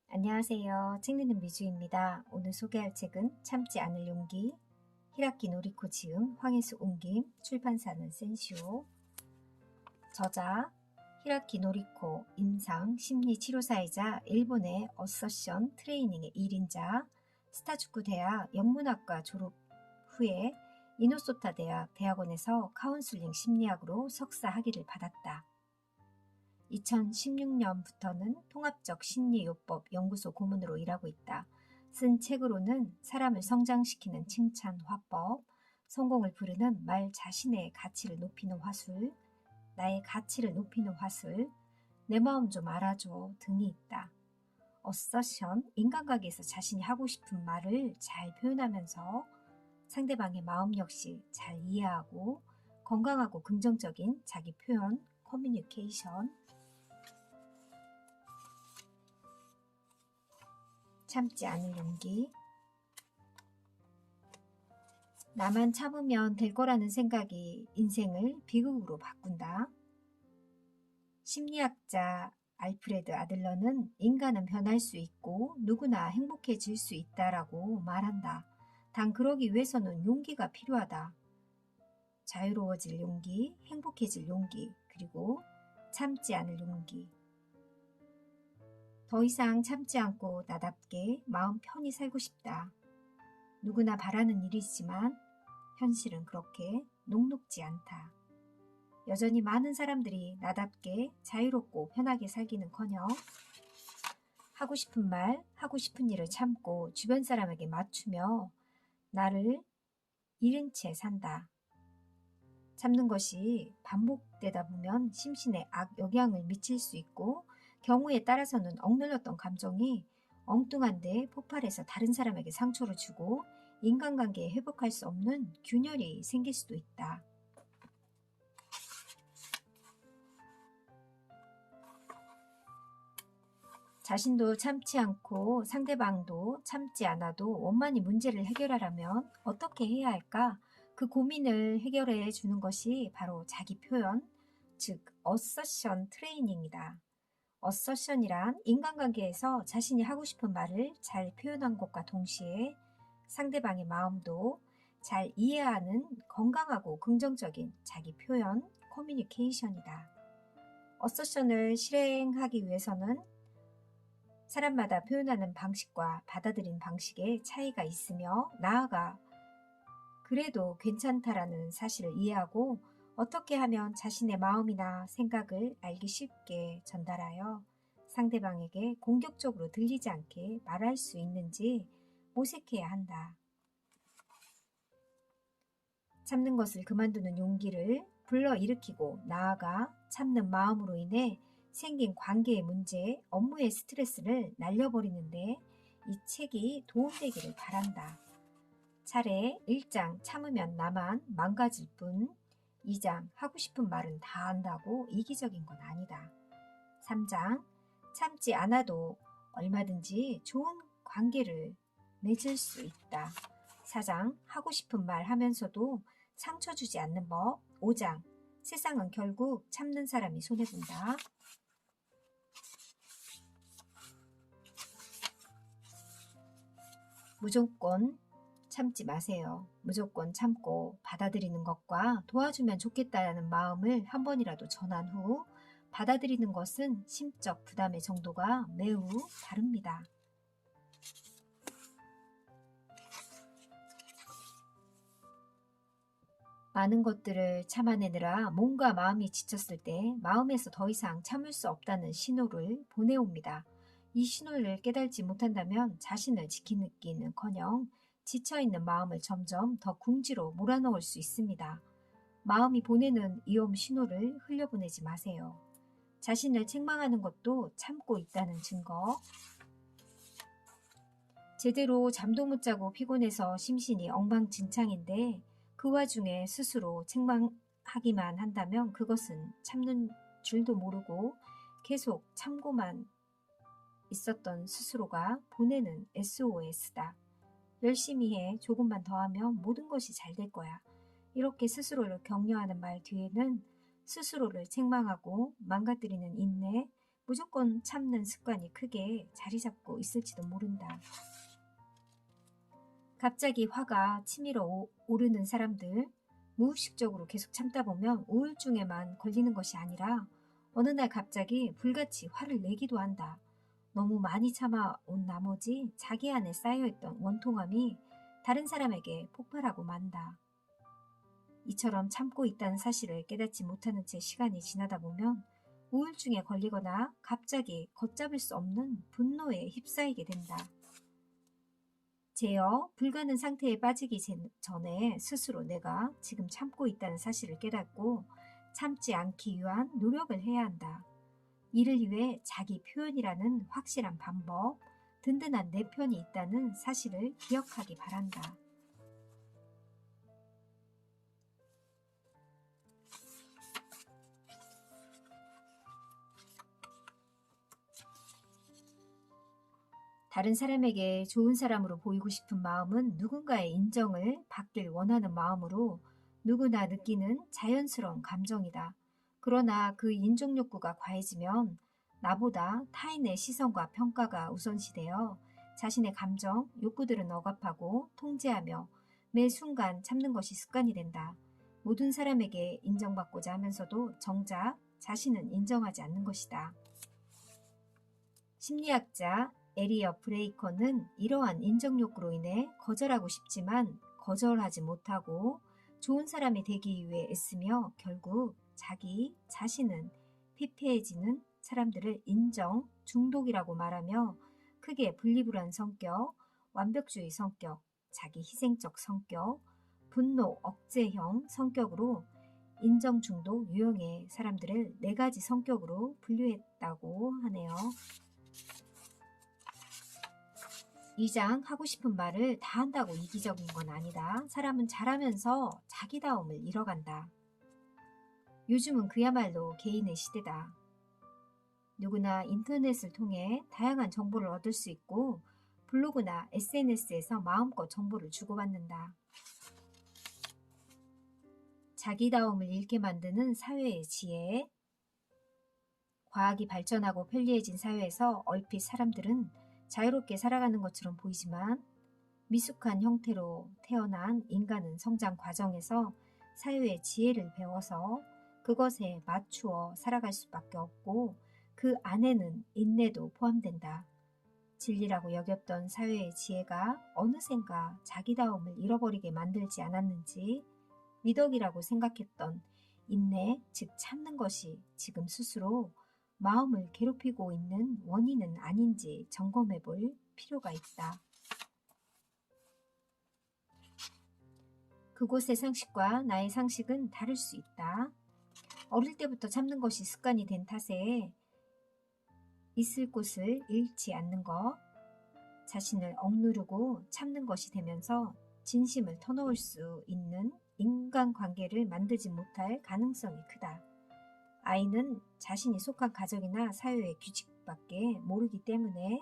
안녕하세요. 책 읽는 미주입니다. 오늘 소개할 책은 참지 않을 용기, 히라키 노리코 지음, 황혜수 옮김, 출판사는 센시오. 저자 히라키 노리코, 임상, 심리치료사이자 일본의 어서션 트레이닝의 1인자, 스타축구 대학 영문학과 졸업 후에 미네소타 대학 대학원에서 카운슬링 심리학으로 석사 학위를 받았다. 2016년부터는 통합적 심리요법 연구소 고문으로 일하고 있다. 쓴 책으로는 사람을 성장시키는 칭찬 화법, 성공을 부르는 말 자신의 가치를 높이는 화술, 나의 가치를 높이는 화술, 내 마음 좀 알아줘 등이 있다. 어서션, 인간관계에서 자신이 하고 싶은 말을 잘 표현하면서 상대방의 마음 역시 잘 이해하고 건강하고 긍정적인 자기 표현, 커뮤니케이션, 참지 않을 용기. 나만 참으면 될 거라는 생각이 인생을 비극으로 바꾼다. 심리학자 알프레드 아들러는 인간은 변할 수 있고 누구나 행복해질 수 있다라고 말한다. 단 그러기 위해서는 용기가 필요하다. 자유로워질 용기, 행복해질 용기, 그리고 참지 않을 용기. 더 이상 참지 않고 나답게 마음 편히 살고 싶다. 누구나 바라는 일이지만 현실은 그렇게 녹록지 않다. 여전히 많은 사람들이 나답게 자유롭고 편하게 살기는커녕 하고 싶은 말, 하고 싶은 일을 참고 주변 사람에게 맞추며 나를 잃은 채 산다. 참는 것이 반복되다 보면 심신에 악영향을 미칠 수 있고 경우에 따라서는 억눌렸던 감정이 엉뚱한데 폭발해서 다른 사람에게 상처를 주고 인간관계에 회복할 수 없는 균열이 생길 수도 있다. 자신도 참지 않고 상대방도 참지 않아도 원만히 문제를 해결하려면 어떻게 해야 할까? 그 고민을 해결해 주는 것이 바로 자기 표현, 즉 어서션 트레이닝이다. 어서션이란 인간관계에서 자신이 하고 싶은 말을 잘 표현한 것과 동시에 상대방의 마음도 잘 이해하는 건강하고 긍정적인 자기 표현, 커뮤니케이션이다. 어서션을 실행하기 위해서는 사람마다 표현하는 방식과 받아들이는 방식에 차이가 있으며 나아가 그래도 괜찮다라는 사실을 이해하고 어떻게 하면 자신의 마음이나 생각을 알기 쉽게 전달하여 상대방에게 공격적으로 들리지 않게 말할 수 있는지 모색해야 한다. 참는 것을 그만두는 용기를 불러일으키고 나아가 참는 마음으로 인해 생긴 관계의 문제, 업무의 스트레스를 날려버리는데 이 책이 도움되기를 바란다. 차례 1장 참으면 나만 망가질 뿐 2장 하고 싶은 말은 다 한다고 이기적인 건 아니다. 3장 참지 않아도 얼마든지 좋은 관계를 맺을 수 있다. 4장 하고 싶은 말 하면서도 상처 주지 않는 법. 5장 세상은 결국 참는 사람이 손해본다. 무조건 참지 마세요. 무조건 참고 받아들이는 것과 도와주면 좋겠다는 마음을 한 번이라도 전한 후 받아들이는 것은 심적 부담의 정도가 매우 다릅니다. 많은 것들을 참아내느라 몸과 마음이 지쳤을 때 마음에서 더 이상 참을 수 없다는 신호를 보내옵니다. 이 신호를 깨달지 못한다면 자신을 지키기는커녕 지쳐있는 마음을 점점 더 궁지로 몰아넣을 수 있습니다. 마음이 보내는 위험 신호를 흘려보내지 마세요. 자신을 책망하는 것도 참고 있다는 증거. 제대로 잠도 못 자고 피곤해서 심신이 엉망진창인데 그 와중에 스스로 책망하기만 한다면 그것은 참는 줄도 모르고 계속 참고만 있었던 스스로가 보내는 SOS다. 열심히 해. 조금만 더 하면 모든 것이 잘 될 거야. 이렇게 스스로를 격려하는 말 뒤에는 스스로를 책망하고 망가뜨리는 인내, 무조건 참는 습관이 크게 자리 잡고 있을지도 모른다. 갑자기 화가 치밀어 오르는 사람들, 무의식적으로 계속 참다 보면 우울증에만 걸리는 것이 아니라 어느 날 갑자기 불같이 화를 내기도 한다. 너무 많이 참아온 나머지 자기 안에 쌓여있던 원통함이 다른 사람에게 폭발하고 만다. 이처럼 참고 있다는 사실을 깨닫지 못하는 채 시간이 지나다 보면 우울증에 걸리거나 갑자기 걷잡을 수 없는 분노에 휩싸이게 된다. 제어 불가능 상태에 빠지기 전에 스스로 내가 지금 참고 있다는 사실을 깨닫고 참지 않기 위한 노력을 해야 한다. 이를 위해 자기 표현이라는 확실한 방법, 든든한 내 편이 있다는 사실을 기억하기 바란다. 다른 사람에게 좋은 사람으로 보이고 싶은 마음은 누군가의 인정을 받길 원하는 마음으로 누구나 느끼는 자연스러운 감정이다. 그러나 그 인정 욕구가 과해지면 나보다 타인의 시선과 평가가 우선시되어 자신의 감정, 욕구들은 억압하고 통제하며 매 순간 참는 것이 습관이 된다. 모든 사람에게 인정받고자 하면서도 정작 자신은 인정하지 않는 것이다. 심리학자 에리어 브레이커는 이러한 인정 욕구로 인해 거절하고 싶지만 거절하지 못하고 좋은 사람이 되기 위해 애쓰며 결국 자기 자신은 피폐해지는 사람들을 인정 중독이라고 말하며 크게 분리불안 성격, 완벽주의 성격, 자기 희생적 성격, 분노 억제형 성격으로 인정 중독 유형의 사람들을 4가지 성격으로 분류했다고 하네요. 2장 하고 싶은 말을 다 한다고 이기적인 건 아니다. 사람은 잘하면서 자기다움을 잃어간다. 요즘은 그야말로 개인의 시대다. 누구나 인터넷을 통해 다양한 정보를 얻을 수 있고 블로그나 SNS에서 마음껏 정보를 주고받는다. 자기다움을 잃게 만드는 사회의 지혜. 과학이 발전하고 편리해진 사회에서 얼핏 사람들은 자유롭게 살아가는 것처럼 보이지만 미숙한 형태로 태어난 인간은 성장 과정에서 사회의 지혜를 배워서 그것에 맞추어 살아갈 수밖에 없고 그 안에는 인내도 포함된다. 진리라고 여겼던 사회의 지혜가 어느샌가 자기다움을 잃어버리게 만들지 않았는지 미덕이라고 생각했던 인내, 즉 참는 것이 지금 스스로 마음을 괴롭히고 있는 원인은 아닌지 점검해 볼 필요가 있다. 그곳의 상식과 나의 상식은 다를 수 있다. 어릴 때부터 참는 것이 습관이 된 탓에 있을 곳을 잃지 않는 것, 자신을 억누르고 참는 것이 되면서 진심을 터놓을 수 있는 인간관계를 만들지 못할 가능성이 크다. 아이는 자신이 속한 가정이나 사회의 규칙밖에 모르기 때문에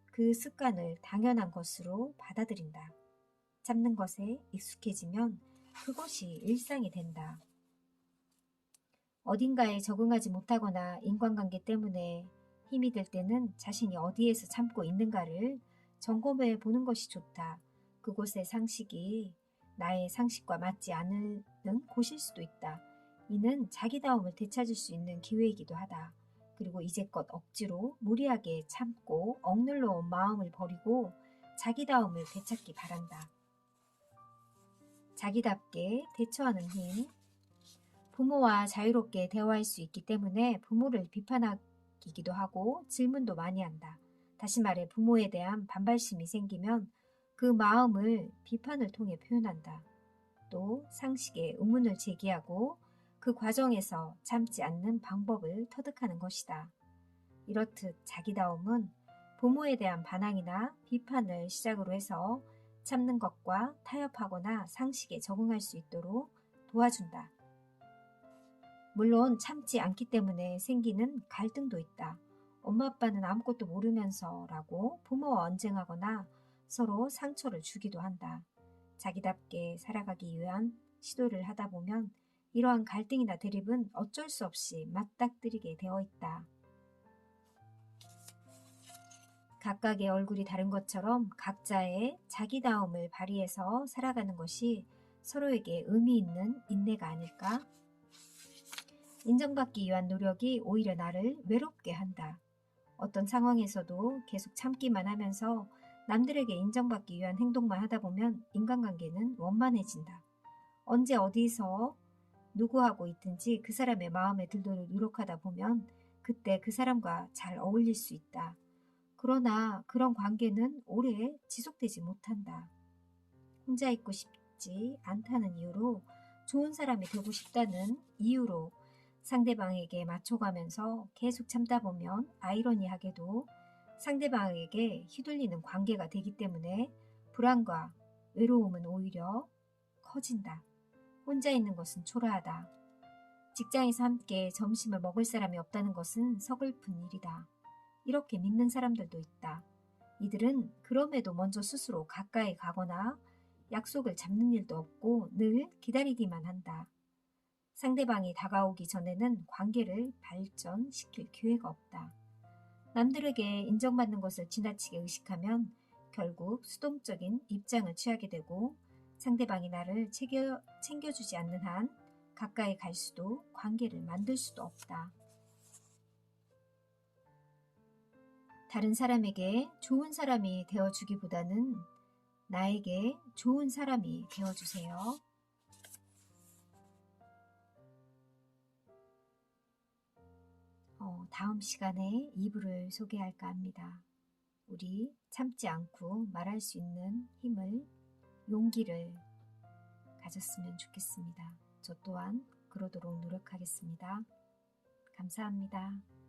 그 습관을 당연한 것으로 받아들인다. 참는 것에 익숙해지면 그것이 일상이 된다. 어딘가에 적응하지 못하거나 인간관계 때문에 힘이 들 때는 자신이 어디에서 참고 있는가를 점검해 보는 것이 좋다. 그곳의 상식이 나의 상식과 맞지 않는 곳일 수도 있다. 이는 자기다움을 되찾을 수 있는 기회이기도 하다. 그리고 이제껏 억지로 무리하게 참고 억눌러 온 마음을 버리고 자기다움을 되찾기 바란다. 자기답게 대처하는 힘. 부모와 자유롭게 대화할 수 있기 때문에 부모를 비판하기도 하고 질문도 많이 한다. 다시 말해 부모에 대한 반발심이 생기면 그 마음을 비판을 통해 표현한다. 또 상식에 의문을 제기하고 그 과정에서 참지 않는 방법을 터득하는 것이다. 이렇듯 자기다움은 부모에 대한 반항이나 비판을 시작으로 해서 참는 것과 타협하거나 상식에 적응할 수 있도록 도와준다. 물론 참지 않기 때문에 생기는 갈등도 있다. 엄마 아빠는 아무것도 모르면서라고 부모와 언쟁하거나 서로 상처를 주기도 한다. 자기답게 살아가기 위한 시도를 하다 보면 이러한 갈등이나 대립은 어쩔 수 없이 맞닥뜨리게 되어 있다. 각각의 얼굴이 다른 것처럼 각자의 자기다움을 발휘해서 살아가는 것이 서로에게 의미 있는 인내가 아닐까? 인정받기 위한 노력이 오히려 나를 외롭게 한다. 어떤 상황에서도 계속 참기만 하면서 남들에게 인정받기 위한 행동만 하다 보면 인간관계는 원만해진다. 언제 어디서 누구하고 있든지 그 사람의 마음에 들도록 노력하다 보면 그때 그 사람과 잘 어울릴 수 있다. 그러나 그런 관계는 오래 지속되지 못한다. 혼자 있고 싶지 않다는 이유로 좋은 사람이 되고 싶다는 이유로 상대방에게 맞춰가면서 계속 참다 보면 아이러니하게도 상대방에게 휘둘리는 관계가 되기 때문에 불안과 외로움은 오히려 커진다. 혼자 있는 것은 초라하다. 직장에서 함께 점심을 먹을 사람이 없다는 것은 서글픈 일이다. 이렇게 믿는 사람들도 있다. 이들은 그럼에도 먼저 스스로 가까이 가거나 약속을 잡는 일도 없고 늘 기다리기만 한다. 상대방이 다가오기 전에는 관계를 발전시킬 기회가 없다. 남들에게 인정받는 것을 지나치게 의식하면 결국 수동적인 입장을 취하게 되고 상대방이 나를 챙겨주지 않는 한 가까이 갈 수도 관계를 만들 수도 없다. 다른 사람에게 좋은 사람이 되어주기보다는 나에게 좋은 사람이 되어주세요. 다음 시간에 2부를 소개할까 합니다. 우리 참지 않고 말할 수 있는 힘을, 용기를 가졌으면 좋겠습니다. 저 또한 그러도록 노력하겠습니다. 감사합니다.